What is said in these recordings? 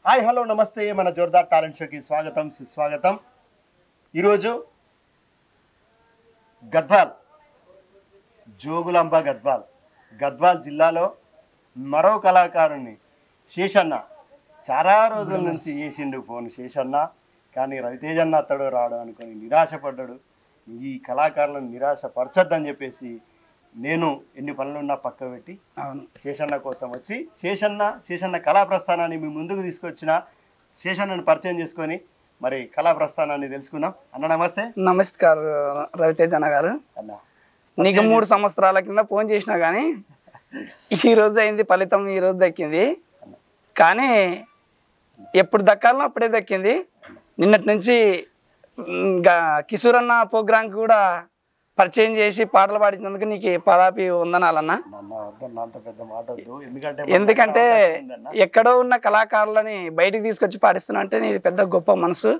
Hi hello నమస్తే మన Jordar talent షోకి స్వాగతం సుస్వాగతం. ఈరోజు గద్వాల్ జోగులాంబ గద్వాల్ జిల్లాలో మరో కళాకారుని శేషన్న చాలా రోజుల నుంచి చేసిండు ఫోన్ శేషన్న. కానీ రవితేజన్న అతడు రాడు అనుకొని నిరాశపడ్డాడు. ఈ కళాకారులను నిరాశపరచొద్దని చెప్పేసి నేను ఎన్ని పనులున్నా పక్క పెట్టి శేషన్న కోసం వచ్చి శేషన్న కళా ప్రస్థానాన్ని మీ ముందుకు తీసుకొచ్చిన శేషన్నను పరిచయం చేసుకొని మరి కళా ప్రస్థానాన్ని తెలుసుకుందాం. అన్న నమస్తే. నమస్కారం రవితేజన్న గారు. అన్న నీకు 3 సంవత్సరాల కింద ఫోన్ చేసినా కానీ ఈ రోజు అయింది, ఫలితం ఈ రోజు దక్కింది. కానీ ఎప్పుడు దక్కాలనో అప్పుడే దక్కింది. నిన్నటి నుంచి కిషోర్ అన్న ప్రోగ్రాంకి కూడా పరిచయం చేసి పాటలు పాడించినందుకు నీకు పదాపి వందనాలన్నా. ఎందుకంటే ఎక్కడో ఉన్న కళాకారులని బయటికి తీసుకొచ్చి పాడిస్తున్నా అంటే నీది పెద్ద గొప్ప మనసు.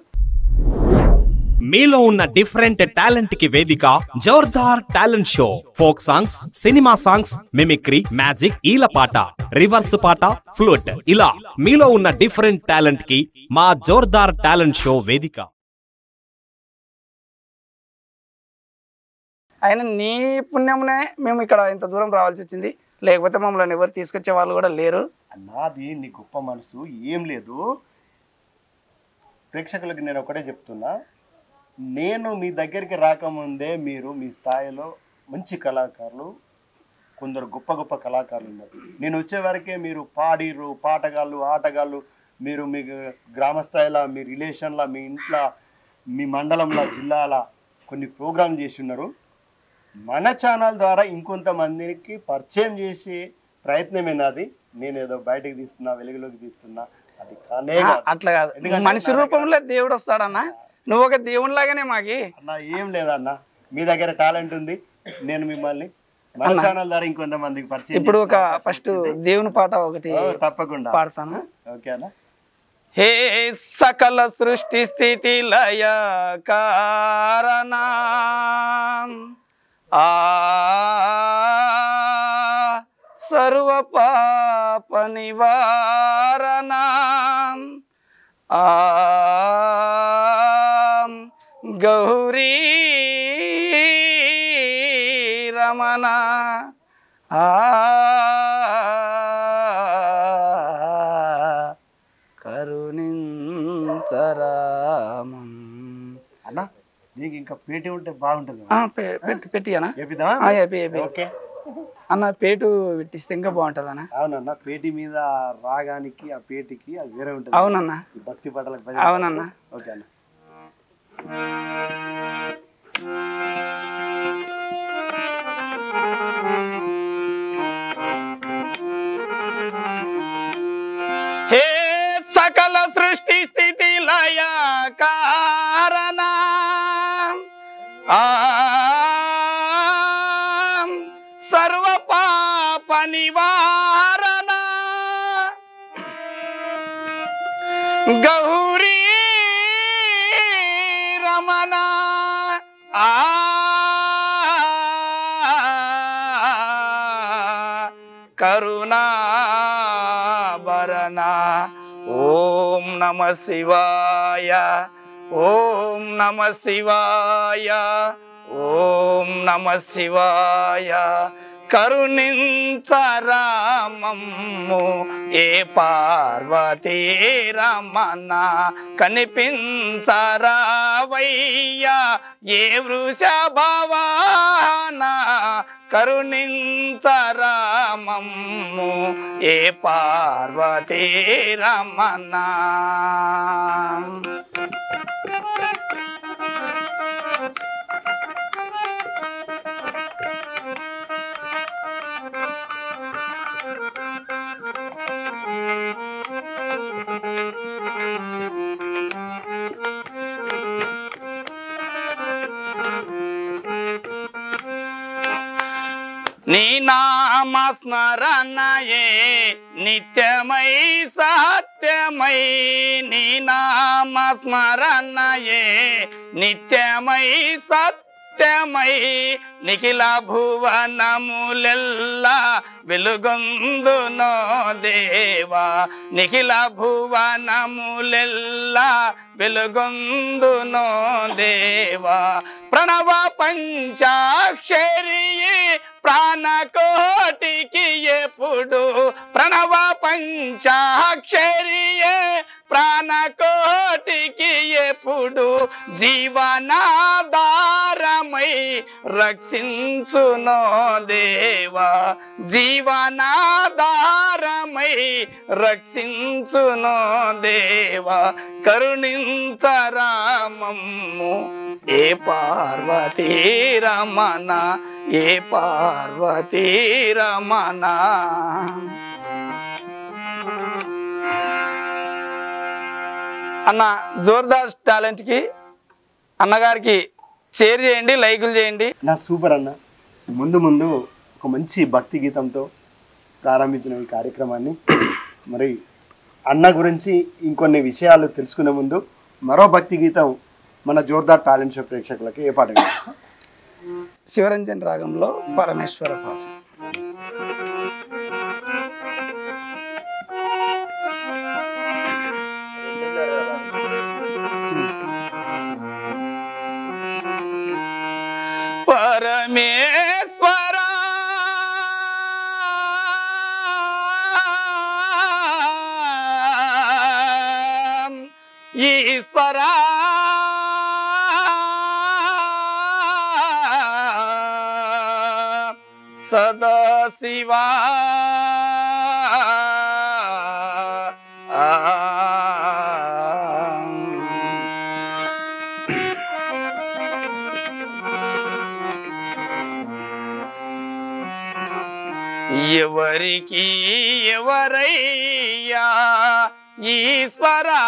మీలో ఉన్న డిఫరెంట్ టాలెంట్ కి వేదిక Jordar talent show. Folk songs, cinema songs, mimicry, magic, ఈల పాట, రివర్స్ పాట, ఫ్లూట్, ఇలా మీలో ఉన్న డిఫరెంట్ టాలెంట్ కి మా జోర్దార్ టాలెంట్ షో వేదిక. అయినా నీ పుణ్యమునే మేము ఇక్కడ ఇంత దూరం రావాల్సి వచ్చింది, లేకపోతే మమ్మల్ని ఎవరు తీసుకొచ్చే వాళ్ళు కూడా లేరు. నాది నీ గొప్ప మనసు ఏం లేదు. ప్రేక్షకులకి నేను ఒకటే చెప్తున్నా, నేను మీ దగ్గరికి రాకముందే మీరు మీ స్థాయిలో మంచి కళాకారులు, కొందరు గొప్ప గొప్ప కళాకారులు ఉన్నారు. నేను వచ్చే వరకే మీరు పాడిర్రు, పాటగాళ్ళు, ఆటగాళ్ళు. మీరు మీ గ్రామ స్థాయిలో, మీ రిలేషన్లో, మీ ఇంట్లో, మీ మండలంలో, జిల్లాల కొన్ని ప్రోగ్రాం చేసి ఉన్నారు. మన ఛానల్ ద్వారా ఇంకొంతమందికి పరిచయం చేసే ప్రయత్నమే నాది. నేను ఏదో బయటకు తీస్తున్నా, వెలుగులోకి తీస్తున్నా, అది కానీ అట్లా కాదు. మనిషి రూపంలో దేవుడు వస్తాడన్నా, నువ్వు ఒక దేవునిలాగానే మాకి. అన్న ఏం లేదన్న, మీ దగ్గర టాలెంట్ ఉంది. నేను మిమ్మల్ని మన ఛానల్ ద్వారా ఇంకొంతమందికి పరిచయం. ఇప్పుడు ఒక ఫస్ట్ దేవుని పాట ఒకటి తప్పకుండా పాడతాను. ఓకేనా? హే సకల సృష్టి స్థితి లయ కారణా సర్వ పాప నివారణ గౌరీ రమణ కరుణించరామం. అన్న నీకు ఇంకా పేటి ఉంటే బాగుంటుంది. పెట్టి అన్న అన్న, పేటు పెట్టిస్తే ఇంకా బాగుంటది అన్న. అవునన్న, పేటి మీద రాగానికి ఆ పేటికి అది వేరే ఉంటుంది. అవునన్న, భక్తి పాటలకు. అవునన్న. ఓకే అన్న. హే సకల సృష్టి స్థితి లయ కారణ సర్వ పాప నివారణ గౌరీ రమణ కరుణాభరణ. ఓం నమ శివాయ, ఓం నమ శివాయ, ఓం నమ శివాయ. కరుణించరామమ్ము ఏ పార్వతీ రమణ, కనిపించరావయ్యా ఏ వృషభవాన. కరుణించరామమ్ము ఏ పార్వతీ రమణ. నీ నామ స్మరణయే నిత్యమై సత్యమై. నీ నామ స్మరణయే నిత్యమై సత్యమై. నిఖిల భువనములెల్లా వెలుగొందునో దేవా నిఖిల భువనములెల్లా వెలుగొందునో దేవా ప్రణవ పంచాక్షరి ప్రాణకోటికి ఎప్పుడు ప్రణవ పంచాక్షరియే ప్రాణకోటికి ఎప్పుడు జీవనాధారమై రక్షించునో దేవా జీవనాధారమై రక్షించునో దేవా కరుణించరామమ్ము ఏ పార్వతీ రమణ ఏ పార్వతీ రమణ అన్న జోర్దార్ టాలెంట్కి అన్నగారికి షేర్ చేయండి లైకులు చేయండి నా సూపర్ అన్న ముందు ముందు ఒక మంచి భక్తి గీతంతో ప్రారంభించిన ఈ కార్యక్రమాన్ని మరి అన్న గురించి ఇంకొన్ని విషయాలు తెలుసుకునే ముందు మరో భక్తి గీతం మన జోర్దార్ టాలెంట్ షో ప్రేక్షకులకి ఏ పాట శివరంజన్ రాగంలో పరమేశ్వర పాట పరమేశ్వర ఈశ్వర సదాశివా ఎవరికి ఎవరయ్యా ఈశ్వరా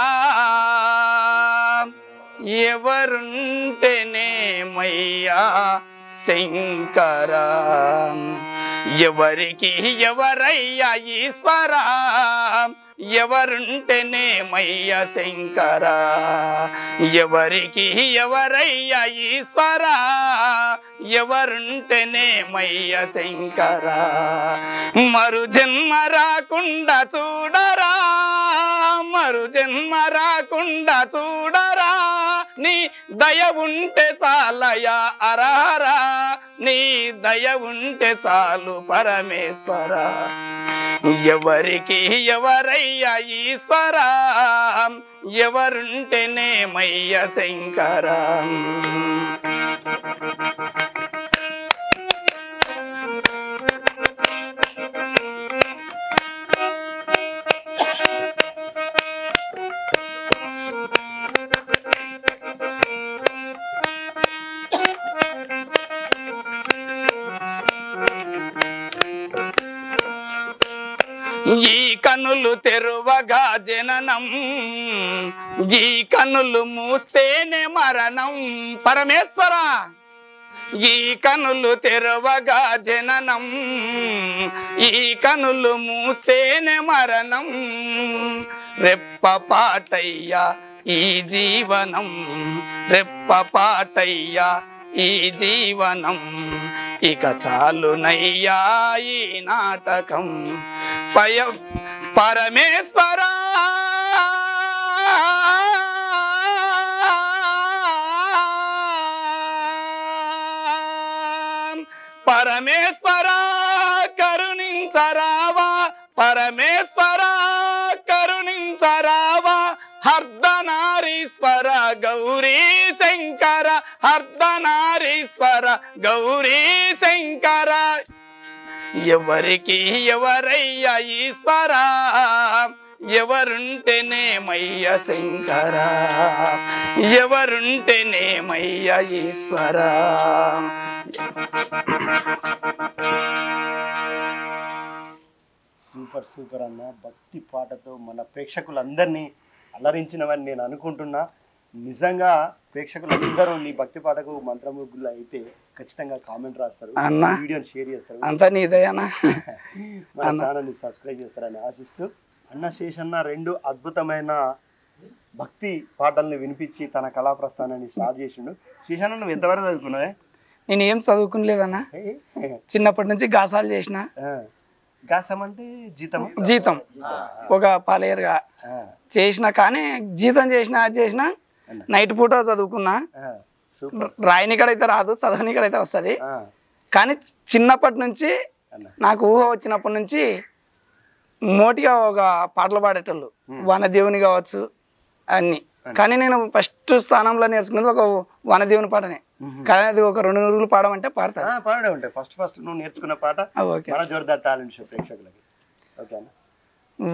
ఎవరుంటేనేమయ్యా శంకరా ఎవరికి ఎవరయ్యా ఈశ్వరా ఎవరుంటేనేమయ్యా శంకరా ఎవరికి ఎవరయ్యా ఈశ్వరా ఎవరుంటేనేమయ్యా శంకరా మరు జన్మ రాకుండా చూడరా మరు జన్మ రాకుండా చూడరా నీ దయ ఉంటే సాలయా అరహరా నీ దయ ఉంటే సాలు పరమేశ్వర ఎవరికి ఎవరయ్యా ఈశ్వరా ఎవరుంటేనేమయ్యా శంకరా ఈ కనులు తెరువగా జననం ఈ కనులు మూస్తేనే మరణం పరమేశ్వర ఈ కనులు తెరవగా జననం ఈ కనులు మూస్తేనే మరణం రెప్పపాటయ్యా ఈ జీవనం రెప్పపాటయ్యా ఈ జీవనం ఇక చాలునయ్యా ఈ నాటకం పరమేశ్వర పరమేశ్వర కరుణించరావా పరమేశ్వర కరుణించరావా హర్ధనారీశ్వర గౌరీ శంకర హర్ధనారీశ్వర గౌరీ శంకర ఎవరికి ఎవరయ్యా ఈశ్వరా ఎవరుంటేనేమయ్యా శంకరా ఎవరుంటేనేమయ్యా ఈశ్వరా సూపర్ సూపర్ అన్న భక్తి పాటతో మన ప్రేక్షకులందరినీ అలరించినవని నేను అనుకుంటున్నా నిజంగా ప్రేక్షకులందరూ నీ భక్తి పాటకు మంత్రముగ్గులు అయితే ఖచ్చితంగా కామెంట్ రాస్తారు వీడియోని షేర్ చేస్తారు అంతా నీదయ్యానా మన ఛానల్ని సబ్స్క్రైబ్ చేస్తారని ఆశిస్తూ అన్న శేషన్న రెండు అద్భుతమైన భక్తి పాటల్ని వినిపించి తన కళా ప్రస్థానాన్ని స్టార్ట్ చేసిండు శేషన్న నువ్వు ఎంతవరకు చదువుకున్నావే నేను ఏం చదువుకునలేదన్నా, చిన్నప్పటి నుంచి గాసాలు చేసిన. గాసం అంటే జీతం ఒక పాలేరుగా చేసిన, కానీ జీతం చేసిన అది చేసిన నైట్ పూట చదువుకున్నా. రాయనికడైతే రాదు, చదవనికడైతే వస్తుంది. కానీ చిన్నప్పటి నుంచి నాకు ఊహ వచ్చినప్పటి నుంచి మోటిగా ఒక పాటలు పాడేటోళ్ళు, వనదేవుని కావచ్చు అన్ని. కానీ నేను ఫస్ట్ స్థానంలో నేర్చుకున్నది ఒక వనదేవుని పాటనే. కానీ అది ఒక 2 నూరులు పాడమంటే పాడతాను. పాడే ఉంటాయి. ఫస్ట్ నువ్వు నేర్చుకున్న పాట మన జోర్దార్ టాలెంట్ షో ప్రేక్షకులకి. ఓకేనా?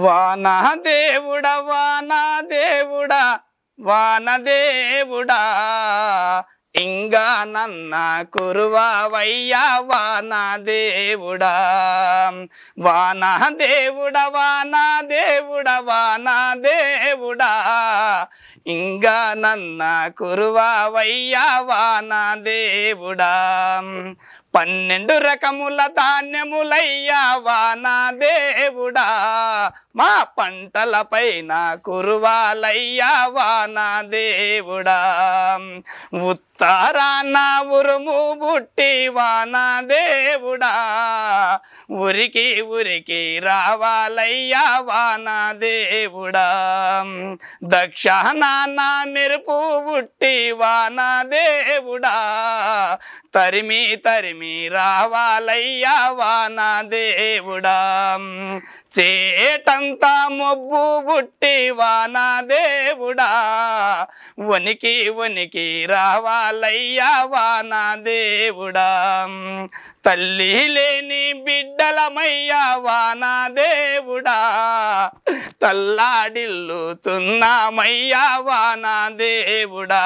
వానా దేవుడా వానా దేవుడా వానదేవుడా ఇంగా నన్న కురువయ్యా వానదేవుడా, వానదేవుడా వానదేవుడా వానదేవుడా ఇంగా నన్న కురువయ్యా వానదేవుడా, 12 రకముల ధాన్యములయ్యా వానదేవుడా మా పంటలపైన కురువాలయ్యా వానదేవుడా, ఉత్తరాన ఉరుము బుట్టి వానదేవుడా ఉరికి ఉరికి రావాలయ్యా వానదేవుడా, దక్షిణాన మెరుపు బుట్టి వానదేవుడా తరిమి తరిమి రావాలయ్యా వానదేవుడా, చేటంతా మొబ్బు బుట్టి వానదేవుడా వనికి వనికి రావాలయ్యా వానదేవుడా, తల్లి లేని బిడ్డలమయ్యా వానదేవుడా తల్లాడిల్లుతున్నామయ్యా వానదేవుడా,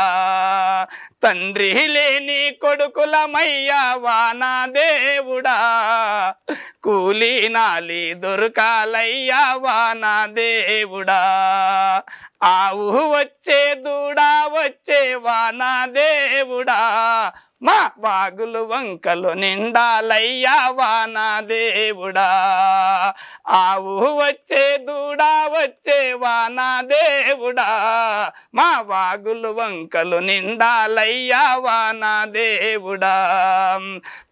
తండ్రి లేని కొడుకులమయ్యా వానదేవుడా కూలి నాలి దొరకాలయ్యా వానదేవుడా, ఆవు వచ్చే దూడా వచ్చే వానదేవుడా మా వాగులు వంకలు నిండాలయ్యా వానదేవుడా, ఆవు వచ్చే దూడా వచ్చే వానదేవుడా మా వాగులు వంకలు నిండాలయ్యా వానదేవుడా,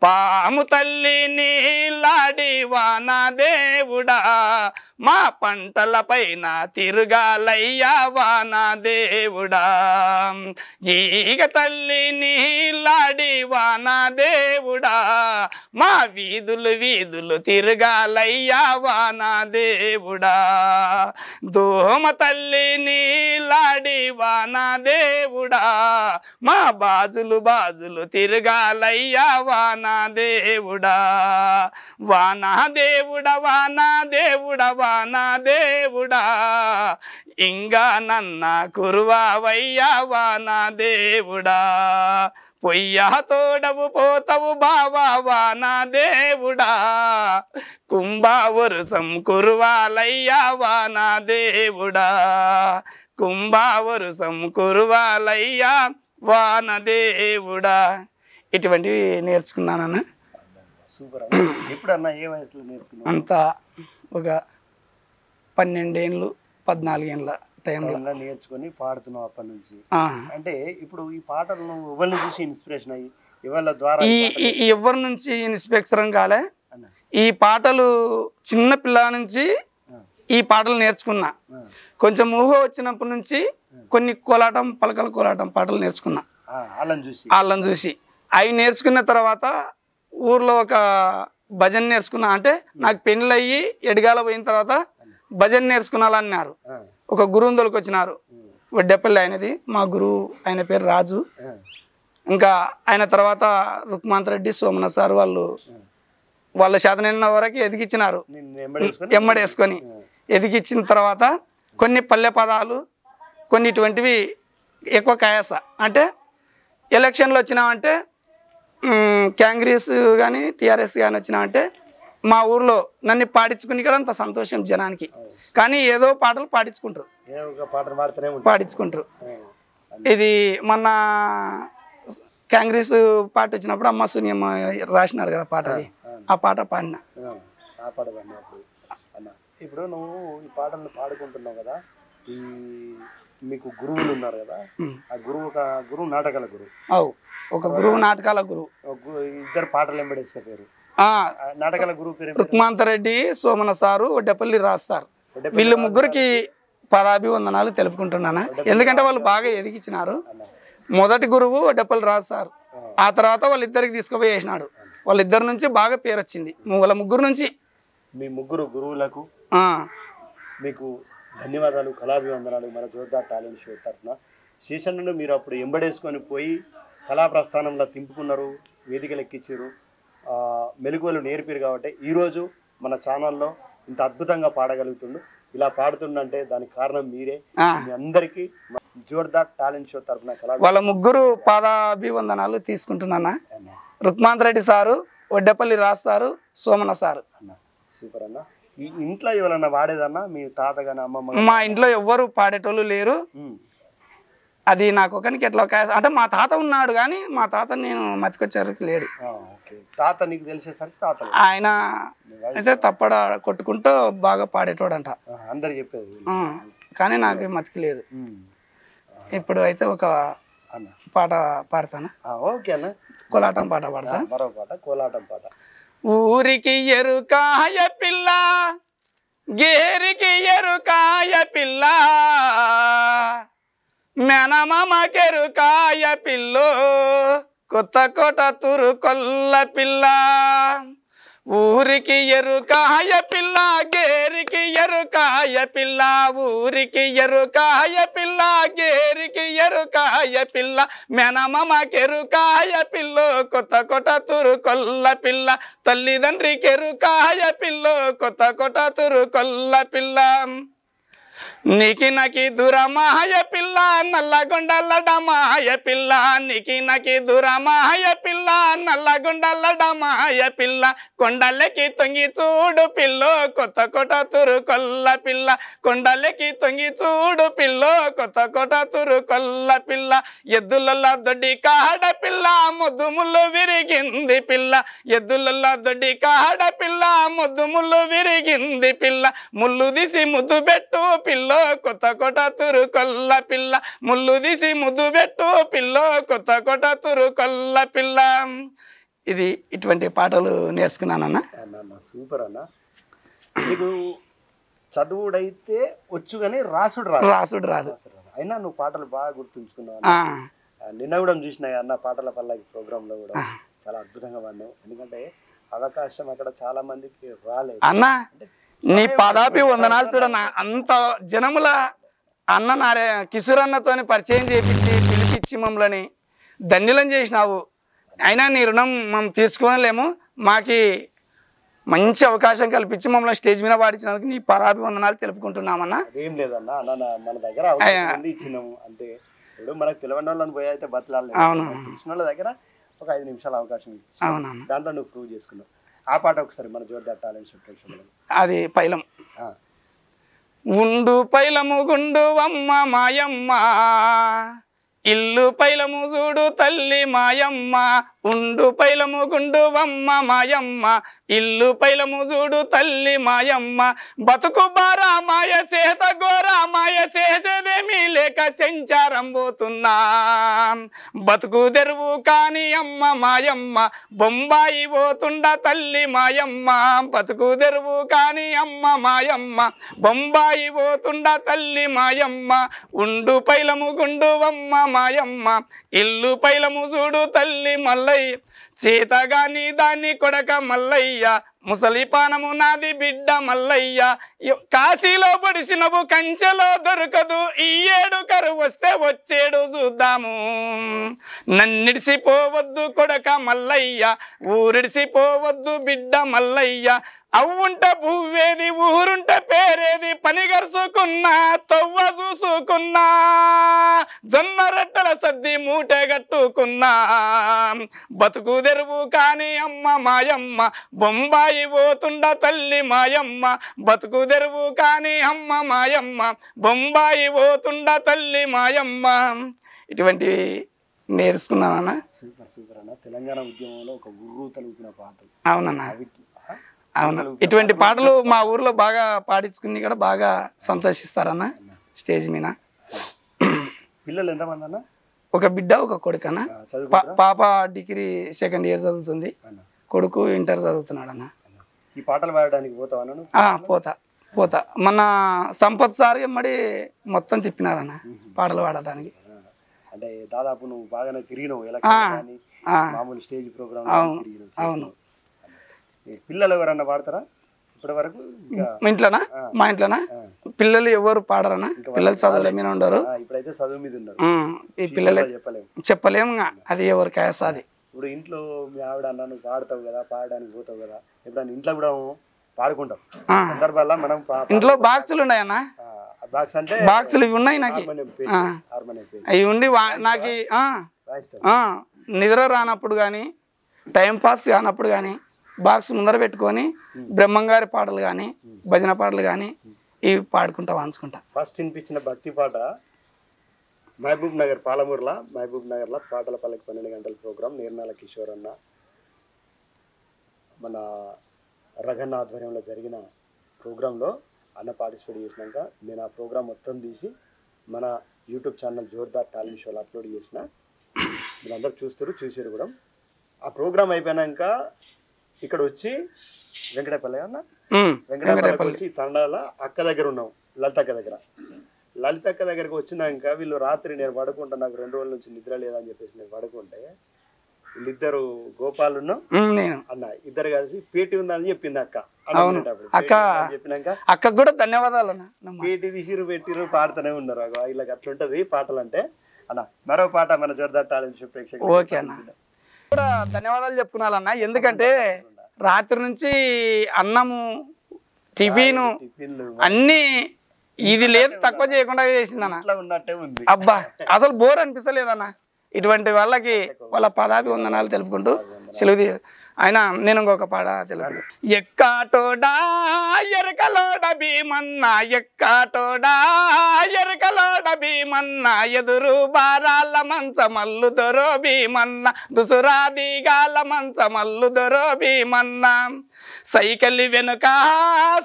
పాము తల్లి నీలాడి వానదేవుడా మా పంటల పైన తిరుగాలయ్యా వానదేవుడా, ఈగ తల్లి నీలాడి వానదేవుడా మా వీధులు వీధులు తిరగాలయ్యా వానదేవుడా, దోమ తల్లి నీలాడి వానదేవుడా మా బాజులు బాజులు తిరగాలయ్యా వానదేవుడా, వానదేవుడా వానదేవుడా వానదేవుడా ఇంగా నన్న కురువయ్యా వానదేవుడా, పొయ్యా తోడవు పోతవు బావా వానదేవుడా కుంభవరుసం కురువాలయ్యా వానదేవుడా, కుంభవరుసం కురువాలయ్యా వానదేవుడా. ఇటువంటివి నేర్చుకున్నానన్న. సూపర్. ఎప్పుడన్నా ఏ వయసులో నేర్చుకున్నావు? అంతా ఒక 12 ఏళ్ళు 14 ఏళ్ళ టైంలో నేర్చుకొని పాడుతున్నావు అప్పటి నుంచి. అంటే ఇప్పుడు ఈ పాటలు నువ్వు ఎవరిని చూసి ఇన్స్పిరేషన్ అయ్యి ఎవరి ద్వారా? ఎవరి నుంచి ఇన్స్పిరేషన్ కాలే. ఈ పాటలు చిన్న పిల్ల నుంచి ఈ పాటలు నేర్చుకున్నా. కొంచెం ఊహ వచ్చినప్పటి నుంచి కొన్ని కోలాటం పలకల కోలాటం పాటలు నేర్చుకున్నా వాళ్ళని చూసి. అవి నేర్చుకున్న తర్వాత ఊర్లో ఒక భజన నేర్చుకున్నా. అంటే నాకు పెళ్ళి ఎడగాల పోయిన తర్వాత భజన నేర్చుకున్నాలన్నారు. ఒక గురువుని తోలుకొచ్చినారు, వడ్డేపల్లి ఆయనది మా గురువు, ఆయన పేరు రాజు. ఇంకా ఆయన తర్వాత రుక్మాంత్ రెడ్డి సోమనాథ్ సార్ వాళ్ళ శాతనైన వరకు ఎదిగించినారు. ఎమ్మడేసుకొని ఎదిగించిన తర్వాత కొన్ని పల్లె పదాలు కొన్ని ఇటువంటివి ఎక్కువ కాయాస. అంటే ఎలక్షన్లు వచ్చినామంటే కాంగ్రెస్ కానీ టీఆర్ఎస్ కానీ వచ్చినామంటే మా ఊర్లో నన్ను పాడించుకుని కూడా అంత సంతోషం జనానికి. కానీ ఏదో పాటలు పాడించుకుంటారు. ఇది మొన్న కాంగ్రెస్ పాట వచ్చినప్పుడు అమ్మ సూన్యమ్మ రాసినారు కదా పాట, అది ఆ పాట పాడినా. ఇప్పుడు నువ్వు ఈ పాటలను పాడుకుంటున్నావు కదా, ఈ మీకు గురువులు ఉన్నారు కదా, ఆ గురువు నాటకాల గురువు. అవు ఒక గురువు నాటకాల గురువు. ఇద్దరు పాటలు ఎంబడేసుకపోయారు. నాటకాల గురువు పేరు రుక్మాంతరెడ్డి, సోమన సారు, వడ్డేపల్లి రాజ్ సార్. వీళ్ళు ముగ్గురికి పదాభివందనాలు తెలుపుకుంటున్నాను. ఎందుకంటే వాళ్ళు బాగా ఎదిగించినారు. మొదటి గురువు వడ్డేపల్లి రాజ్ సార్, ఆ తర్వాత వాళ్ళిద్దరికి తీసుకుపోయి వేసినాడు. వాళ్ళిద్దరి నుంచి బాగా పేరు వచ్చింది. వాళ్ళ ముగ్గురు నుంచి. మీ ముగ్గురు గురువులకు మీకు ధన్యవాదాలు, కళాభివందనాలు. మన జోర్దార్ టాలెంట్ షో తరఫున శేషన్ను మీరు అప్పుడు ఎంబడేసుకొని పోయి కళా ప్రస్థానంలో తింపుకున్నారు, వేదికలు ఎక్కించారు, మెలకువలు నేర్పారు. కాబట్టి ఈరోజు మన ఛానల్లో ఇంత అద్భుతంగా పాడగలుగుతుండు. ఇలా పాడుతుండంటే దానికి కారణం మీరే. మీ అందరికీ జోర్దార్ టాలెంట్ షో తరఫున వాళ్ళ ముగ్గురు పాదాభివందనాలు తీసుకుంటున్నానా. Rukmantha Reddy sir, Vaddepalli Raj sir, Somana sir. Super అన్న. ఈ ఇంట్లో ఎవరన్నా వాడేదన్నా మీ తాత గాని అమ్మమ్మ? మా ఇంట్లో ఎవ్వరు పాడేటోళ్ళు లేరు. అది నాకు ఒకరికి ఎట్లా అంటే మా తాత ఉన్నాడు కానీ మా తాత నేను మతికొచ్చేసరికి లేడు. తాత నీకు తెలిసేసరికి తాత ఆయన అయితే తప్పడ కొట్టుకుంటూ బాగా పాడేటోడంట అందరు చెప్పేది, కానీ నాకు మతికి లేదు. ఇప్పుడు అయితే ఒక పాట పాడతాను. ఓకే అన్న. కోలాటం పాట పాడతా. మరో పాట, కోలాటం పాట. ఊరికి ఎరుకాయ పిల్ల, గేరికి ఎరుకాయ పిల్ల, మెనమకెరుకాయ పిల్లో, కొత్త కోట తురుకొల్ల పిల్ల. ఊరికి ఎరుకాయ పిల్ల, గేరికి ఎరుకాయ పిల్ల, ఊరికి ఎరుకాయ పిల్ల, గేరికి ఎరుకాయ పిల్ల, మెనమకెరుకాయ పిల్లో, కొత్త కొట తురుకొల్ల పిల్ల. తల్లిదండ్రికి ఎరుకాయ పిల్లో, కొత్త కొట తురుకొల్ల పిల్ల. నీకి నకి దురమాయ పిల్ల, నల్లగొండలడమాయ పిల్ల, నీకి నకి దురమాయ పిల్ల, నల్లగొండలడమాయ పిల్ల. కొండలకి తొంగి చూడు పిల్లో, కొత్త కొట తురుకొల్ల పిల్ల. కొండలకి తొంగి చూడు పిల్లో, కొత్త కొట తురుకొల్ల పిల్ల. ఎద్దులలో దొడ్డి కాడ పిల్ల, ముద్దుముళ్ళు విరిగింది పిల్ల. ఎద్దులలో దొడ్డి కాడ పిల్ల, ముద్దుముళ్ళు విరిగింది పిల్ల. ముళ్ళు తీసి ముద్దు పెట్టు పిల్లో, కొత్త కొట తురుకొల్ల పిల్ల. ముళ్ళు తీసి ముద్దు పెట్టు పిల్లో, కొత్త కొట తురుకొల్ల పిల్ల. ఇది ఇటువంటి పాటలు నేర్చుకున్నానన్న. సూపర్ అన్న. నీకు చదువుడైతే వచ్చు కానీ రాసుడు రాదు. అయినా నువ్వు పాటలు బాగా గుర్తుంచుకున్నావు. నిన్న కూడా చూసినా అన్న పాటల పల్లకి ప్రోగ్రామ్ లో కూడా చాలా అద్భుతంగా పాడినావు. ఎందుకంటే అవకాశం అక్కడ చాలా మందికి రాలేదు అన్న. నీ పాదాభివందనాలు చూడన్న. అంత జనముల అన్న నారే కిషోర్ అన్నతోని పరిచయం చేపించి పిలిపించి మమ్మల్ని ధన్యులం చేసినావు. అయినా నీ రుణం మనం తీర్చుకోలేము. మాకి మంచి అవకాశం కల్పించి మమ్మల్ని స్టేజ్ మీద పాడించినందుకు నీ పాదాభివందనాలు తెలుపుకుంటున్నామన్నా. ఏం లేదన్నా, మన దగ్గర ఇచ్చినాము అంటే. ఇప్పుడు మనకు తెలియని వాళ్ళని పోయి అయితే బతలాడలేదు. తెలిసిన వాళ్ళ దగ్గర ఒక 5 నిమిషాల అవకాశం ఇచ్చి దాంట్లో నువ్వు ప్రూవ్ చేసుకున్నావు. ఆ పాట ఒకసారి మన జోర్దార్ టాలెంట్ షో. అది పైలం. ఉండు పైలము గుండు అమ్మ మాయమ్మ, ఇల్లు పైలము చూడు తల్లి మాయమ్మ. ఉండు పైలము గుండు అమ్మ మాయమ్మ, ఇల్లు పైలము చూడు తల్లి మాయమ్మ. బతుకు బారా మాయ సేత గోరా మాయ సేదేమీ లేక సంచారం పోతున్నా. బతుకు తెరువు కాని అమ్మ మాయమ్మ, బొంబాయి పోతుండ తల్లి మాయమ్మ. బతుకు తెరువు కాని అమ్మ మాయమ్మ, బొంబాయి పోతుండ తల్లి మాయమ్మ. ఉండు పైలము గుండు అమ్మ మాయమ్మ, ఇల్లు పైలము చూడు తల్లి మల్లయ్య. చేతగాని దాన్ని కొడక మల్లయ్య, ముసలి పానము నాది బిడ్డ మల్లయ్య. కాశీలో పొడిసినవు కంచెలో దొరకదు, ఈ ఏడు కరువు వస్తే వచ్చేడు చూద్దాము. నన్నిడిసిపోవద్దు కొడక మల్లయ్య, ఊరిడిసిపోవద్దు బిడ్డ మల్లయ్య. అవ్వుంట పువ్వేది ఊరుంట పేరేది, పని గరుసుకున్నా తవ్వ చూసుకున్నా. జొన్న రొట్టెల సద్ది మూటె గట్టుకున్నా. బతుకు తెరువు కాని అమ్మ మాయమ్మ, బొంబాయి పోతుండ తల్లి మాయమ్మ. బతుకు తెరువు కాని అమ్మ మాయమ్మ, బొంబాయి పోతుండ తల్లి మాయమ్మ. ఇటువంటివి నేర్చుకున్నానన్న. సూపర్ అన్న. తెలంగాణ ఉద్యమంలో ఒక గుర్రు తలుపున పాటలు. అవునన్న, అవును. ఇటువంటి పాటలు మా ఊర్లో బాగా పాడించుకుని కూడా బాగా సంతోషిస్తారన్న స్టేజ్ మీద. పిల్లలు ఎంతమంది అన్న? ఒక బిడ్డ ఒక కొడుకు అన్న. పాప డిగ్రీ సెకండ్ ఇయర్ చదువుతుంది, కొడుకు ఇంటర్ చదువుతున్నాడు అన్న. ఈ పాటలు పాడడానికి పోతావా? పోతా. మన సంపత్ సార్ ఎమ్మడి మొత్తం తిప్పినారన్న పాటలు పాడటానికి. అంటే దాదాపు నువ్వు బాగానే తిరిగినావు, మామూలు స్టేజ్ ప్రోగ్రామ్. అవును. పిల్లలు ఎవరన్నా పాడతారా ఇప్పటి వరకు? ఇంట్లోనా? మా ఇంట్లోనా పిల్లలు ఎవరు పాడరన్నా, పిల్లలు చదువుల మీద ఉండరు. ఇప్పుడైతే చదువు మీద ఉన్నారు. ఈ పిల్లలు చెప్పలేము, అది ఎవరు కేసాది. ఇప్పుడు ఇంట్లో మీ ఆవిడ అన్న నువ్వు పాడతావు కదా, పాడడానికి పోతావు కదా, ఎప్పుడన్నా ఇంట్లో కూడా పాడుకుంటాం సందర్భాల్లో మనం. ఇంట్లో బాక్సులు ఉన్నాయన్న, బాక్స్ అంటే బాక్సులు ఇవి ఉన్నాయి నాకు. అవి ఉండి నాకు నిద్ర రానప్పుడు కానీ టైం పాస్ కానప్పుడు కానీ బాక్స్ ముందర పెట్టుకొని బ్రహ్మంగారి పాటలు కానీ భజన పాటలు కానీ ఇవి పాడుకుంటా వాంచుకుంటా. ఫస్ట్ వినిపించిన భక్తి పాట మహబూబ్ నగర్ పాలమూరులో, మహబూబ్ నగర్లో పాటల పల్లకి 12 గంటల ప్రోగ్రాం నిర్మల కిషోర్ అన్న మన రఘన్న ఆధ్వర్యంలో జరిగిన ప్రోగ్రాంలో అన్న పార్టిసిపేట్ చేసినాక నేను ఆ ప్రోగ్రాం మొత్తం తీసి మన యూట్యూబ్ ఛానల్ జోర్దార్ టాలెంట్ షోలో అప్లోడ్ చేసిన. మీరందరూ చూసారు కూడా. ఆ ప్రోగ్రాం అయిపోయాక ఇక్కడ వచ్చి వెంకటపల్లి అన్న, వెంకటపల్లి వచ్చి తండాల అక్క దగ్గర ఉన్నాం, లలితక్క దగ్గర. లలితక్క దగ్గరకు వచ్చినాక వీళ్ళు రాత్రి నేను పడుకుంటా, నాకు 2 రోజుల నుంచి నిద్ర లేదని చెప్పేసి నేను పడుకుంటే వీళ్ళిద్దరు గోపాలు అన్న ఇద్దరు కలిసి పేటీ ఉందని చెప్పింది అక్క. చెప్పినాక అక్క కూడా ధన్యవాదాలు అన్న. పేటీ పెట్టిరు పాడుతూనే ఉన్నారు. వీళ్ళకి అట్లుంటది పాటలు అంటే. అన్న మరో పాట మన జోర్దార్ టాలెంట్ షో ప్రేక్షకులు. ఓకే అన్న, కూడా ధన్యవాదాలు చెప్పుకున్నాలన్న. ఎందుకంటే రాత్రి నుంచి అన్నము టిఫిను అన్ని ఇది లేదు తక్కువ చేయకుండా చేసిందన్న. అబ్బా అసలు బోర్ అనిపిస్తలేదన్న. ఇటువంటి వాళ్ళకి వాళ్ళ పదాభివందనాలు తెలుపుకుంటూ సెలవు. ఆయన నేను ఇంకొక పాట తెలుపు. ఎక్కాటోడా ఎరకలోడ భీమన్నా, ఎక్కాటోడా ఎరకలోడ భీమన్నా, ఎదురు బారాల మంచ మల్లు దొరో భీమన్నా, దుసురాదిగాల మంచ మల్లు దొరో భీమన్నా, సైకిల్ వెనుక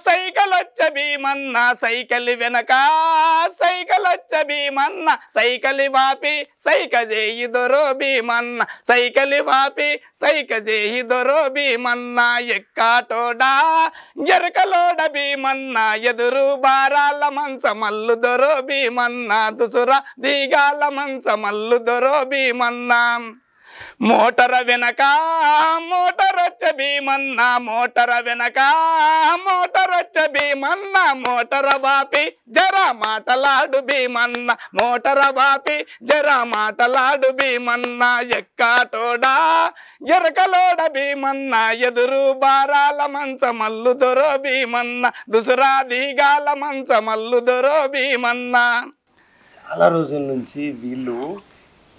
సైకిల్ వచ్చ భీమన్నా, సైకిల్ వెనుక సైకిల్ వచ్చ భీమన్నా, సైకిల్ వాపి సైక చేయి దొరో భీమన్నా, సైకిల్ వాపి సైక చేయి దొరో భీమన్నా, ఎక్కాటోడా ఎరకలోడ భీమన్నా, ఎదురు బారాల మంచ మల్లు దొరో భీమన్నా, దుసురా దిగాల మంచ మల్లు దొరో భీమన్నా, మోటర వెనక మోటర్ వచ్చ భీమన్నా, మోటర వెనక మోటర్ వచ్చ భీమన్నా, మోటర బాపి జర మాటలాడు భీమన్నా, మోటర బాపి జర మాటలాడు భీమన్నా, ఎక్కాటోడా ఎరకలోడ భీమన్నా, ఎదురు బారాల మంచ మల్లు దొరో భీమన్నా, దుసురా దిగాల మంచ మల్లు దొరో భీమన్నా. చాలా రోజుల నుంచి వీళ్ళు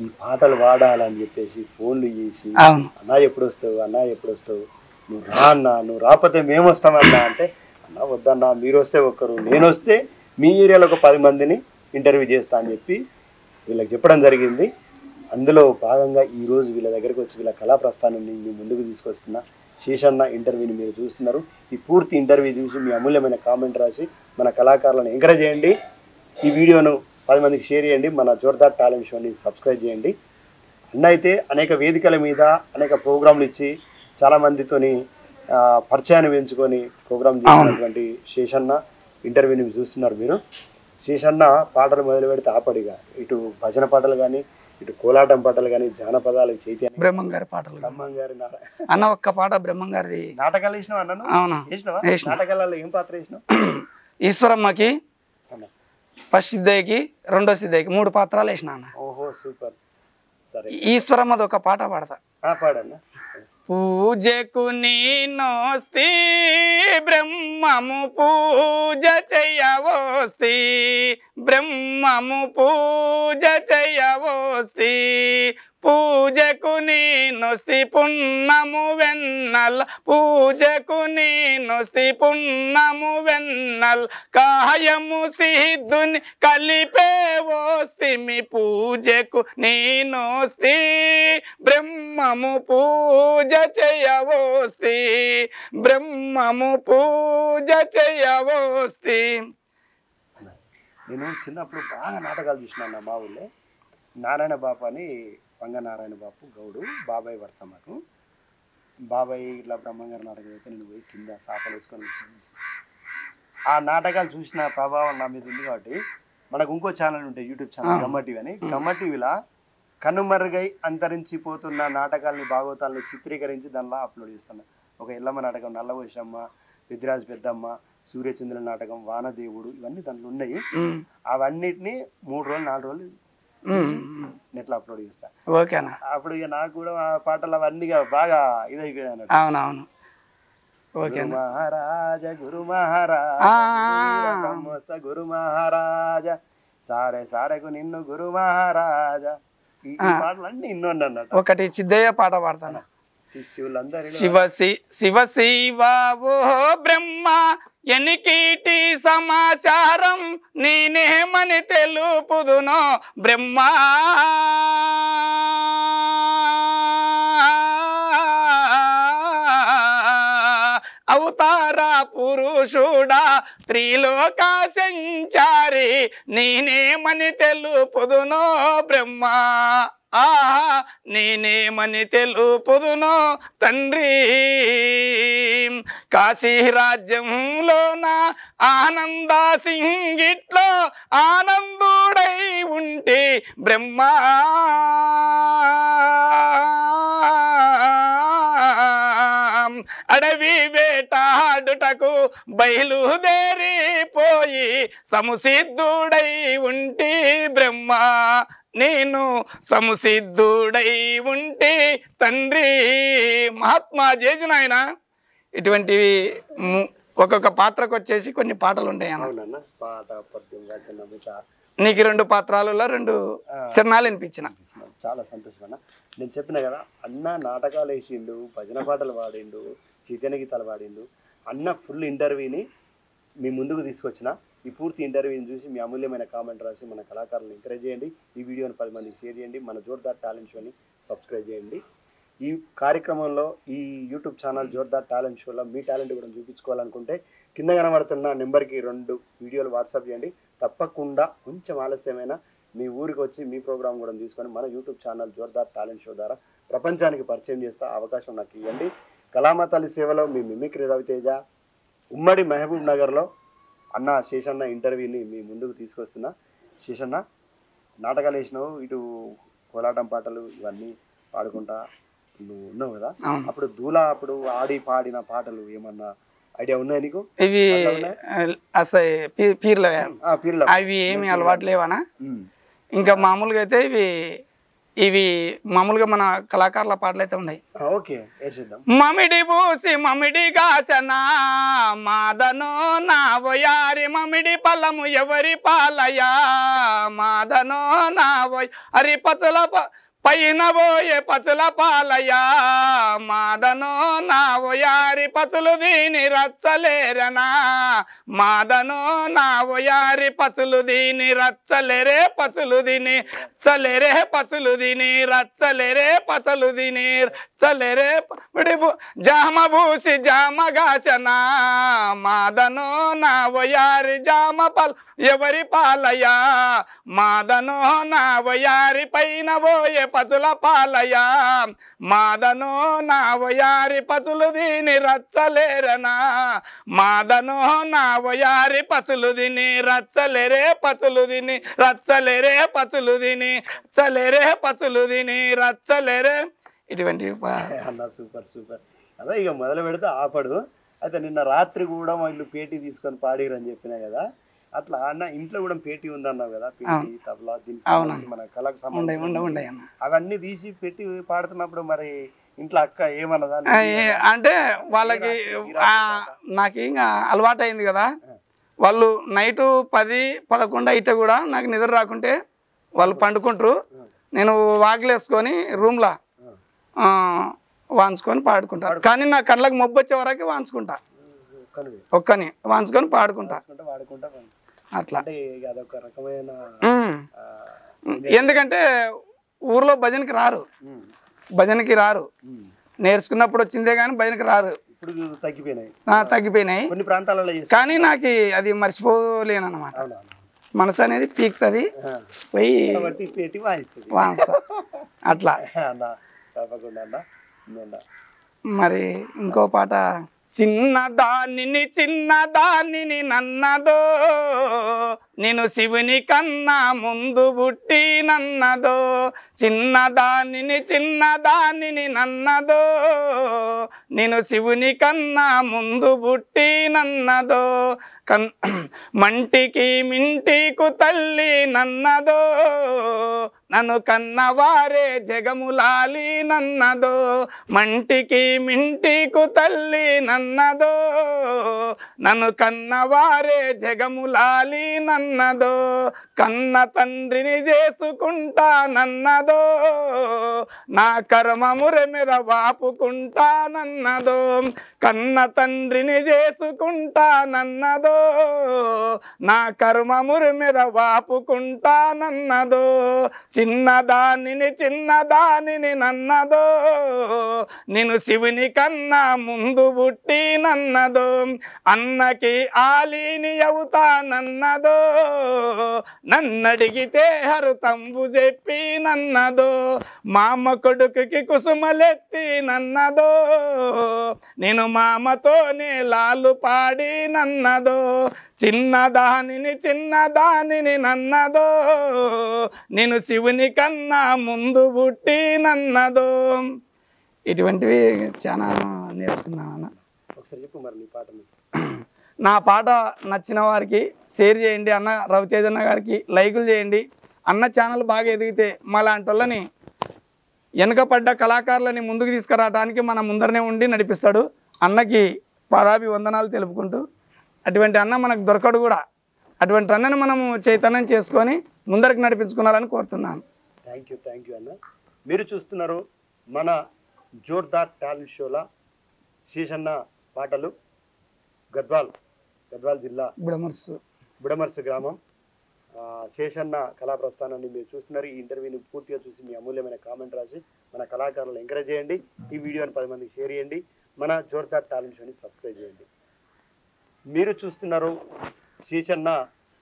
ఈ పాటలు పాడాలని చెప్పేసి ఫోన్లు చేసి అన్నా ఎప్పుడు వస్తావు, అన్నా ఎప్పుడు వస్తావు, నువ్వు రా అన్నా, నువ్వు రాకపోతే మేము వస్తామన్నా అంటే, అన్నా వద్దన్నా మీరు వస్తే ఒక్కరు, నేను వస్తే మీ ఏరియాలో ఒక 10 మందిని ఇంటర్వ్యూ చేస్తా అని చెప్పి వీళ్ళకి చెప్పడం జరిగింది. అందులో భాగంగా ఈరోజు వీళ్ళ దగ్గరికి వచ్చి వీళ్ళ కళా ప్రస్థానాన్ని మీ ముందుకు తీసుకొస్తున్న శేషన్న ఇంటర్వ్యూని మీరు చూస్తున్నారు. ఈ పూర్తి ఇంటర్వ్యూ చూసి మీ అమూల్యమైన కామెంట్ రాసి మన కళాకారులను ఎంకరేజ్ చేయండి. ఈ వీడియోను 10 మందికి షేర్ చేయండి. మన జోర్దార్ టాలెంట్ షోని సబ్స్క్రైబ్ చేయండి. అన్న అయితే అనేక వేదికల మీద అనేక ప్రోగ్రాంలు ఇచ్చి చాలామందితోని పరిచయాన్ని పెంచుకొని ప్రోగ్రాం చేసినటువంటి శేషన్న ఇంటర్వ్యూని చూస్తున్నారు మీరు. శేషన్న పాటలు మొదలు పెడితే ఆపడిగా ఇటు భజన పాటలు కానీ, ఇటు కోలాటం పాటలు కానీ, జానపదాలు చైతన్య బ్రహ్మంగారి పాటలు, బ్రహ్మంగారి అన్న ఒక్క పాట బ్రహ్మంగారిది. నాటకాలు వేసినావు అన్న? అవునా, నాటకాలలో ఏం పాత్ర వేసినావు? ఈశ్వరమ్మకి, ఫస్ట్ సిద్ధయ్యకి, రెండో సిద్ధయ్యకి 3 పాత్రలు వేసిన అన్న. ఓహో సూపర్. సరే ఈశ్వరమ్మది ఒక పాట పాడతా. పాడన్నా. పూజకు నీనోస్తి బ్రహ్మము పూజ చెయ్యవోస్తి, బ్రహ్మము పూజ చెయ్యవోస్తి, పూజకు నీనొస్తి పున్నము వెన్నల్, పూజకు నీనొస్తి పున్నము వెన్నల్, కాయము సిద్ధుని కలిపేవోస్తిమి, పూజకు నీనొస్తి బ్రహ్మము పూజ చెయ్యవోస్తి, బ్రహ్మము పూజ చెయ్యవోస్తి. నేను చిన్నప్పుడు బాగా నాటకాలు చూసినా మా ఊళ్ళో. నారాయణ బాపు అని పంగ నారాయణ బాపు గౌడు బాబాయ్ వరుస మాకు. బాబాయ్ ఇట్లా బ్రహ్మంగారి నాటకం అయితే నేను పోయి కింద సాపలు వేసుకొని ఆ నాటకాలు చూసిన ప్రభావం నా మీద ఉంది. కాబట్టి మనకు ఇంకో ఛానల్ ఉంటాయి, యూట్యూబ్ ఛానల్ గమ్మ టీవీ అని. గమ్మ టీవీలో కనుమరుగై అంతరించిపోతున్న నాటకాలని భాగవతాలని చిత్రీకరించి దానిలో అప్లోడ్ చేస్తాను. ఒక ఎల్లమ్మ నాటకం, నల్లవోషమ్మ, పెద్దిరాజు పెద్దమ్మ, సూర్యచంద్ర నాటకం, వానదేవుడు, ఇవన్నీ దాంట్లో ఉన్నాయి. అవన్నిటిని 3 రోజులు 4 రోజులు నెట్లో అప్లోడ్ చేస్తా. ఓకేనా. అప్పుడు ఇక నాకు కూడా ఆ పాటలు అవన్నీ బాగా ఇదైపోయాయి. అవునవును. ఓకే మహారాజ గురు మహారాజ గురు మహారాజ సారే సారెకు నిన్ను గురు మహారాజ, ఈ పాటలన్నీ ఇన్నోండి అన్నట్టు. ఒకటి సిద్ధయ్య పాట పాడతాను. శిష్యులందరూ శివ శివ ఓ బ్రహ్మ ఎనికీటి సమాచారం నేనేమని తెలుపుదునో బ్రహ్మ, అవతార పురుషుడా త్రిలోక సంచారి నేనేమని తెలుపుదునో బ్రహ్మ, నేనేమని తెలుపుదునో తండ్రి. కాశీ రాజ్యంలోన ఆనంద సింగిట్లో ఆనందుడై ఉంటే బ్రహ్మ, అడవి వేటాడుటకు బయలుదేరిపోయి సముసిద్ధుడై ఉంటే బ్రహ్మ, నేను సముసిద్ధుడై ఉంటే తండ్రి. మహాత్మా చేసిన ఆయన ఇటువంటివి ఒక్కొక్క పాత్రకు వచ్చేసి కొన్ని పాటలు ఉంటాయి అన్న. నీకు 2 పాత్రాలలో 2 చరణాలు వినిపించిన. చాలా సంతోషం అన్న. నేను చెప్పిన కదా, అన్న నాటకాలు వేసిండు, భజన పాటలు పాడిండు, చైతన్య గీతాలు పాడిండు. అన్న ఫుల్ ఇంటర్వ్యూని మీ ముందుకు తీసుకొచ్చిన. ఈ పూర్తి ఇంటర్వ్యూని చూసి మీ అమూల్యమైన కామెంట్ రాసి మన కళాకారులను ఎంకరేజ్ చేయండి. ఈ వీడియోని 10 మందికి షేర్ చేయండి. మన జోర్దార్ టాలెంట్ షోని సబ్స్క్రైబ్ చేయండి. ఈ కార్యక్రమంలో ఈ యూట్యూబ్ ఛానల్ జోర్దార్ టాలెంట్ షోలో మీ టాలెంట్ కూడా చూపించుకోవాలనుకుంటే కింద కనబడుతున్న నెంబర్కి 2 వీడియోలు వాట్సాప్ చేయండి. తప్పకుండా కొంచెం ఆలస్యమైన మీ ఊరికి వచ్చి మీ ప్రోగ్రామ్ కూడా తీసుకొని మన YouTube channel Jordar talent show ద్వారా ప్రపంచానికి పరిచయం చేస్తా అవకాశం నాకు ఇవ్వండి. కళామ తల్లి సేవలో మీ మిమిక్రీ రవితేజ, ఉమ్మడి మహబూబ్ నగర్లో అన్న శేషన్న ఇంటర్వ్యూని మీ ముందుకు తీసుకొస్తున్నా. శేషన్న, నాటకాలు వేసినావు, ఇటు కోలాటం పాటలు ఇవన్నీ పాడుకుంటా నువ్వు ఉన్నావు కదా, అప్పుడు దూలా అప్పుడు ఆడి పాడిన పాటలు ఏమన్నా ఐడియా ఉన్నాయా నీకు? ఇవి పీర్ల అవి ఏమి అలవాటు లేవనా? ఇంకా మామూలుగా అయితే ఇవి మామూలుగా మన కళాకారుల పాటలు అయితే ఉన్నాయి. మమిడి పూసి మమిడి కాసనా మాదనో నా వయారి మమిడి పల్లము ఎవరి పాలయా మాదనో నా అరి పచ్చల పైన పోయే పచుల పాలయా మాదనో నా వయారి పచులు దీని రచ్చలేరనా మాదనో నా వయారి పచులు దీని రచ్చలేరే పచులు దీని చలేరే పచులు దీని రచ్చలేరే పచలు దీని చలేరే జామ పూసి జామ గాచనా మాదనో నా వయారి జామ పల్ ఎవరి పాలయా మాదనో నా వయారి పైన పోయే పచుల పాలయా మాదనో నా వయారి పచులు దీని రచ్చలేరనా మాదనో నా వయారి పచులు దీని రచ్చలేరే పచులు దీని రచ్చలేరే పచులు దీని చలేరే పచులు దీని రచ్చలేరే. ఇటువంటి సూపర్ సూపర్. అదే ఇక మొదలు పెడితే ఆపడు. అయితే నిన్న రాత్రి కూడా వీళ్ళు పేటీ తీసుకొని పాడిరని చెప్పినా కదా, అట్లా అన్న ఇంట్లో కూడా పేటీ ఉందన్నావు కదా, పేటీ తబలా దీనికి మన కళకు సంబంధించి అవన్నీ తీసి పెట్టి పాడుతున్నప్పుడు మరి ఇంట్లో అక్క ఏమన్నదా? అంటే వాళ్ళకి నాకు ఇంకా అలవాటు అయింది కదా, వాళ్ళు నైటు 10-11 అయితే కూడా నాకు నిద్ర రాకుంటే వాళ్ళు పండుకుంటారు, నేను వాకిలేసుకొని రూమ్లో వాంచుకొని పాడుకుంటారు. కానీ నా కళ్ళకి మొబ్బు వచ్చే వరకు వాంచుకుంటా, ఒక్కని వాంచుకొని పాడుకుంటా అట్లా. ఎందుకంటే ఊర్లో భజనకి రారు, నేర్చుకున్నప్పుడు వచ్చిందే కానీ భజనకి రారు, తగ్గిపోయినాయి. కానీ నాకు అది మర్చిపోలేను అనమాట. మనసు అనేది పీక్తుంది పోయి కాబట్టి పెట్టి వాయిస్తుంది వాస్తా అట్లా. అన్న తప్పకుండా అన్న. మరి ఇంకో పాట చిన్నదానిని నన్నదో నేను శివుని కన్నా ముందు పుట్టి నన్నదో చిన్నదానిని నన్నదో నేను శివుని కన్నా ముందు పుట్టి నన్నదో మంటికి మింటికు తల్లి నన్నదో నన్ను కన్నవారే జగములాలి నన్నదో మంటికి మింటికు తల్లి నన్నదో నన్ను కన్నవారే జగములాలి నన్నదో కన్న తండ్రిని చేసుకుంటా నన్నదో నా కర్మమురె మీద వాపుకుంటా నన్నదో కన్న తండ్రిని చేసుకుంటా నన్నదో నా కర్మమురి మీద వాపుకుంటా నన్నదో చిన్నదానిని నన్నదో నేను శివుని కన్నా ముందు పుట్టి నన్నదో అన్నకి ఆలీని అవుతా నన్నదో నన్నడిగితే హరుతంబు చెప్పి నన్నదో మామ కొడుకుకి కుసుమలెత్తి నన్నదో నేను మామతోనే లాలు పాడి నన్నదో చిన్నదానిని నన్నదో నేను శివుని కన్నా ముందు పుట్టి నన్నదో. ఇటువంటివి చాలా నేర్చుకున్నాను. ఒకసారి చెప్పు మరి నీ పాట. నా పాట నచ్చిన వారికి షేర్ చేయండి అన్న రవితేజ అన్న గారికి లైకులు చేయండి. అన్న ఛానల్ బాగా ఎదిగితే మాలాంటి వాళ్ళని వెనుకపడ్డ కళాకారులని ముందుకు తీసుకురావడానికి మన ముందరనే ఉండి నడిపిస్తాడు. అన్నకి పాదాభి వందనాలు తెలుపుకుంటూ అటువంటి అన్న మనకు దొరకడు కూడా. అటువంటి అన్నని మనము చైతన్యం చేసుకొని ముందరికి నడిపించుకున్నారని కోరుతున్నాను. థ్యాంక్ యూ అన్న. మీరు చూస్తున్నారు మన జోర్దార్ టాలెంట్ షోలో శేషన్న పాటలు. గద్వాల్ జిల్లా బుడమర్సు గ్రామం శేషన్న కళా ప్రస్థానాన్ని మీరు చూస్తున్నారు. ఈ ఇంటర్వ్యూని పూర్తిగా చూసి మీ అమూల్యమైన కామెంట్ రాసి మన కళాకారులను ఎంకరేజ్ చేయండి. ఈ వీడియోని 10 మందికి షేర్ చేయండి. మన జోర్దార్ టాలెంట్ షోని సబ్స్క్రైబ్ చేయండి. మీరు చూస్తున్నారు శేషన్న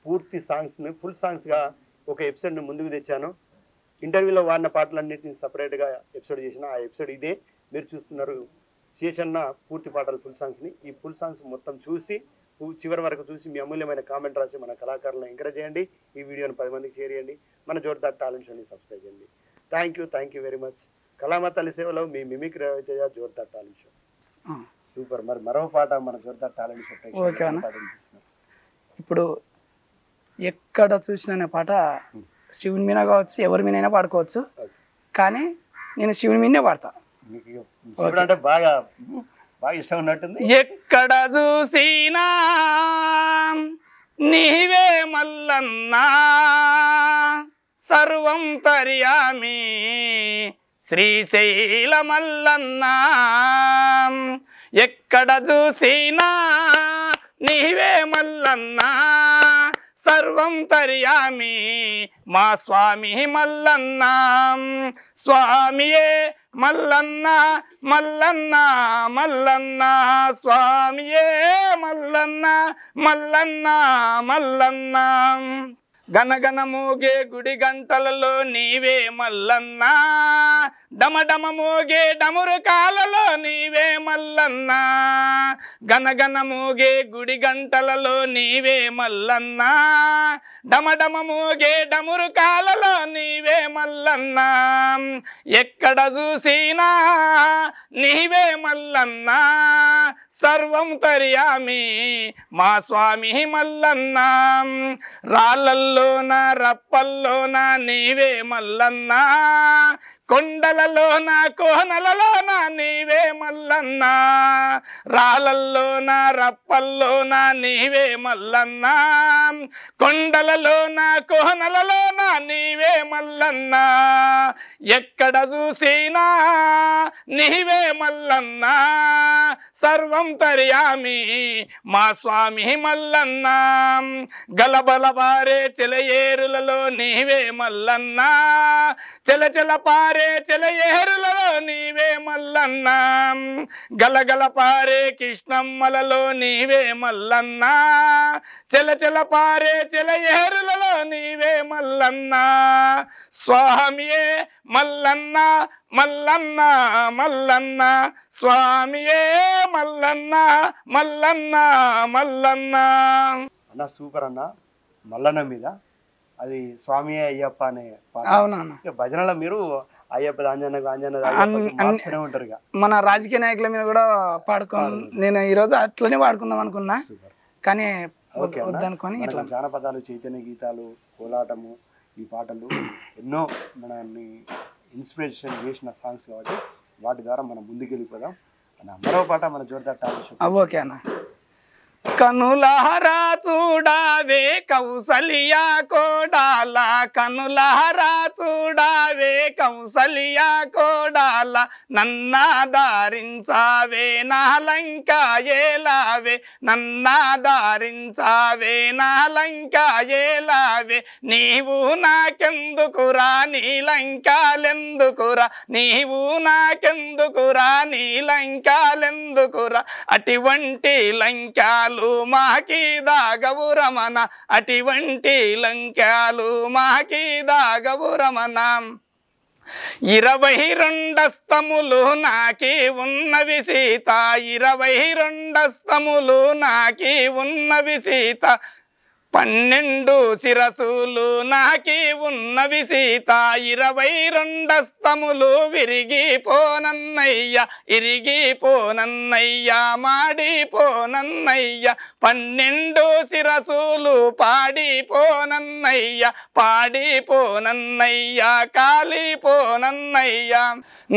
పూర్తి సాంగ్స్ని ఫుల్ సాంగ్స్గా ఒక ఎపిసోడ్ని ముందుకు తెచ్చాను. ఇంటర్వ్యూలో వాడిన పాటలన్నింటినీ సపరేట్గా ఎపిసోడ్ చేసిన ఆ ఎపిసోడ్ ఇదే. మీరు చూస్తున్నారు శేషన్న పూర్తి పాటలు ఫుల్ సాంగ్స్ని. ఈ ఫుల్ సాంగ్స్ మొత్తం చూసి చివరి వరకు చూసి మీ అమూల్యమైన కామెంట్ రాసి మన కళాకారులను ఎంకరేజ్ చేయండి. ఈ వీడియోని 10 మందికి షేర్ చేయండి. మన జోర్దార్ టాలెంట్ షోని సబ్స్క్రైబ్ చేయండి. Thank you very much. కళామ తల్లి సేవలో మీ mimicry Ravi Teja Jordar talent show. Super. మరి మరో పాట మన జోర్దార్ టాలెంట్ షో. ఓకే అన్న. ఇప్పుడు ఎక్కడ చూసిన పాట శివుని మీద కావచ్చు, ఎవరి మీదైనా పాడుకోవచ్చు, కానీ నేను శివుని మీదనే పాడతా. అంటే బాగా ఇష్టం ఉన్నట్టుంది. ఎక్కడ చూసినా నీవే మల్లన్నా సర్వం తర్యామి శ్రీశైల మల్లన్నా ఎక్కడ చూసినా నీవే మల్లన్నా సర్వం తర్యామి మా స్వామి మల్లన్న స్వామియే మల్లన్న మల్లన్న మల్లన్న స్వామియే మల్లన్న మల్లన్న మల్లన్న గనగన మోగే గుడి గంటలలో నీవే మల్లన్న డమడమ మోగే డమురు కాలలో నీవే మల్లన్న గనగన మోగే గుడి గంటలలో నీవే మల్లన్న డమడమ మోగే డమురు కాలలో నీవే మల్లన్న ఎక్కడ చూసినా నీవే మల్లన్న సర్వం తర్యామి మా స్వామి మల్లన్న రాళ్ళల్లోన రప్పల్లోన నీవే మల్లన్న కొండలలోన కోనలలోన నీవే మల్లన్న రాళ్ళల్లోన రప్పల్లోన నీవే మల్లన్న కొండలలోన కోనలలోన నీవే మల్లన్న ఎక్కడ చూసినా నీవే మల్లన్న సర్వం తరియామి మా స్వామి మల్లన్న గలబల పారే చెలయేరులలో నీవే మల్లన్న చెల పారే చెలయేరులలో నీవే మల్లన్న గలగల పారే కృష్ణమ్మలలో నీవే మల్లన్న చెల పారే చెలయేరులలో నీవే మల్లన్న స్వామియే మల్లన్న మల్లన్న మల్లన్న స్వామియే మల్లన్న మల్లన్న మల్లన్న. అన్న సూపర్ అన్న. మల్లన్న మీద అది స్వామి అయ్యప్ప అనే పాట. అవునన్నా. ఇక భజనలో మీరు అయ్యప్ప ఆంజనేయ ఉంటారు ఇక. మన రాజకీయ నాయకుల మీద కూడా నేను ఈరోజు అట్లనే పాడుకుందాం అనుకున్నా, కానీ వద్దనుకొని ఇట్లా జానపదాలు, చైతన్య గీతాలు, కోలాటము, ఈ పాటలు ఎన్నో మనల్ని ఇన్స్పిరేషన్ చేసిన సాంగ్స్ కాబట్టి వాటి ద్వారా మనం ముందుకెళ్ళిపోదాం అన్న. మరో పాట మన జోర్దార్ టాలెంట్ షో. ఓకే అన్న. కనులారా చూడావే కౌసల్యా కోడాల, కనులారా చూడావే కౌసల్యా కోడాల, నన్నా దారించావే నా లంక ఏలావే, నన్నా దారించావే నా లంక ఏలావే, నీవు నాకెందుకురా నీ లంకాలెందుకురా, నీవు నాకెందుకురా నీ లంకాలెందుకురా, అటువంటి లంకాలు మాకి దాగవు రమణ, అటువంటి లంకాలు మాకి దాగవు రమణ. 22 స్తములు నాకి ఉన్నవి సీత, 22 స్తములు నాకి ఉన్నవి సీత, 12 శిరసులు నాకి ఉన్నవి సీత, 22 స్తములు విరిగిపోనన్నయ్య, ఇరిగిపోనన్నయ్య, మాడిపోనన్నయ్య, 12 శిరసులు పాడిపోనన్నయ్య, పాడిపోనన్నయ్య, కాలిపోనన్నయ్య.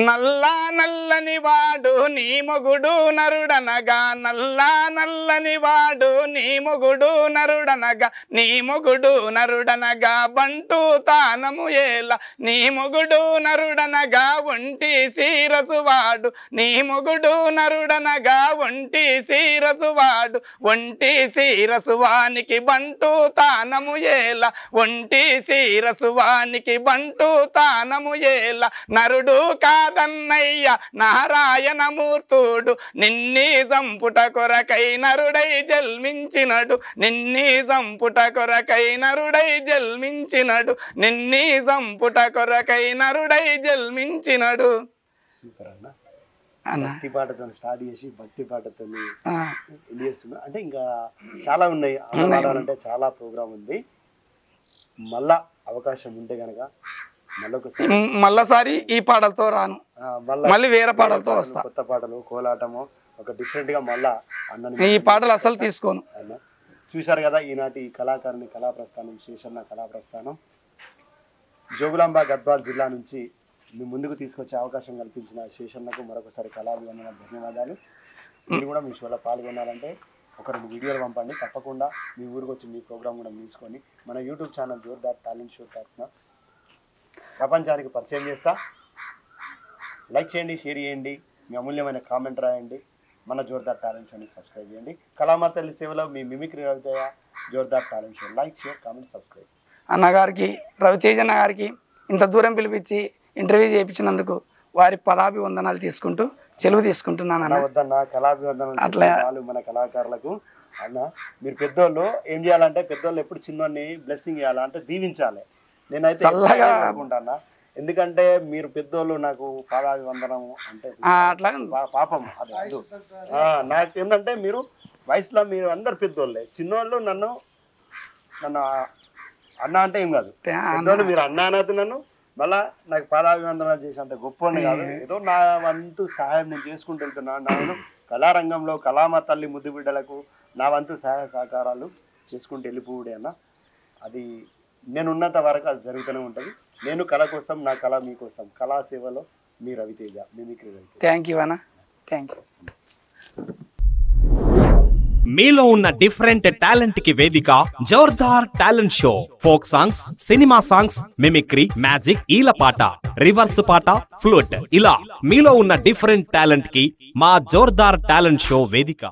నల్లా నల్లని వాడు నీ మొగుడు నరుడనగా, నల్లా నల్లని వాడు నీ మొగుడు నరుడనగా, నీ మొగుడు నరుడనగా బంటు తానము ఏల, నీ మొగుడు నరుడనగా ఒంటి శిరసువాడు, నీ మొగుడు నరుడనగా ఒంటి శిరసువాడు, ఒంటి శిరసువానికి బంటు తానము ఏల, ఒంటి శిరసువానికి బంటు తానము ఏల, నరుడు కాదన్నయ్య నారాయణమూర్తుడు, నిన్ని సంపుట కొరకై నరుడై జన్మించినడు, నిన్ని సంపుట కొరకై నరుడై జన్మించినడు, నిన్ని సంపుట కొరకై నరుడై జన్మించినడు. సూపర్ అన్న. భక్తి పాటతో స్టార్ట్ చేసి భక్తి పాటతో ఎండ్ చేస్తున్నా. అంటే ఇంకా చాలా ఉన్నాయి అంటే చాలా ప్రోగ్రామ్ ఉంది. మళ్ళా అవకాశం ఉంటే గనక మళ్ళసారి ఈ పాటలతో రాను, మళ్ళీ వేరే పాటలతో వస్తా. కొత్త పాటలు, కోలాటము, ఒక డిఫరెంట్ గా మళ్ళా అన్న ఈ పాటలు అసలు తీసుకోను. చూశారు కదా ఈనాటి కళాకారుని కళా ప్రస్థానం, శేషన్న కళా ప్రస్థానం. జోగులాంబ గద్వాల్ జిల్లా నుంచి మీ ముందుకు తీసుకొచ్చే అవకాశం కల్పించిన శేషన్నకు మరొకసారి కళాభివందన ధన్యవాదాలు. మీరు కూడా మీ షోలో పాల్గొనాలంటే ఒక 2 వీడియోలు పంపండి. తప్పకుండా మీ ఊరికి వచ్చి మీ ప్రోగ్రామ్ కూడా తీసుకొని మన YouTube channel Jordar talent show తరఫున ప్రపంచానికి పరిచయం చేస్తా. లైక్ చేయండి, షేర్ చేయండి, మీ అమూల్యమైన కామెంట్ రాయండి. మన జోర్దార్ టాలెంట్ షోని సబ్స్క్రైబ్ చేయండి. కళామాత తల్లి సేవలో మీ mimicry Ravi Teja, Jordar talent show. Like, share, comment, subscribe. అన్నగారికి, రవితేజ అన్న గారికి ఇంత దూరం పిలిపించి ఇంటర్వ్యూ చేయించినందుకు వారి పదాభివందనాలు తీసుకుంటూ సెలవు తీసుకుంటున్నాను అన్న. వద్దన్న కళాభివందనాలు అట్లా మన కళాకారులకు. అన్న మీరు పెద్దోళ్ళు ఏం చేయాలంటే, పెద్దోళ్ళు ఎప్పుడు చిన్నోడిని బ్లెస్సింగ్ చేయాలంటే దీవించాలి. నేనైతే చల్లగా అనుకుంటానా, ఎందుకంటే మీరు పెద్దోళ్ళు నాకు పాదాభివందనం అంటే అట్లా పాపం అది వద్దు. నాకు ఏంటంటే మీరు వయసులో మీరు అందరు పెద్దోళ్ళే, చిన్నోళ్ళు నన్ను అన్న అంటే ఏం కాదు, పెద్దోళ్ళు మీరు అన్న అనద్దు నన్ను. మళ్ళా నాకు పాదాభివందనాలు చేసేంత గొప్పని కాదు, ఏదో నా వంతు సహాయం నేను చేసుకుంటూ వెళ్తున్నాను. నేను కళారంగంలో కళామ తల్లి ముద్దు బిడ్డలకు నా వంతు సహాయ సహకారాలు చేసుకుంటూ వెళ్ళిపోడే అన్న. అది నేను ఉన్నంత వరకు అది జరుగుతూనే ఉంటుంది. నేను కళ కోసం, నా కళ మీకోసం. కళా సేవలో మీ Ravi Teja, mimicry Ravi Teja. Thank you అన్న, థ్యాంక్ యూ. మీలో ఉన్న డిఫరెంట్ టాలెంట్ కి వేదిక Jordar talent show. Folk songs, cinema songs, mimicry, magic, ఈలపాట, రివర్స్ పాట, ఫ్లూట్ ఇలా మీలో ఉన్న డిఫరెంట్ టాలెంట్ కి మా జోర్దార్ టాలెంట్ షో వేదిక.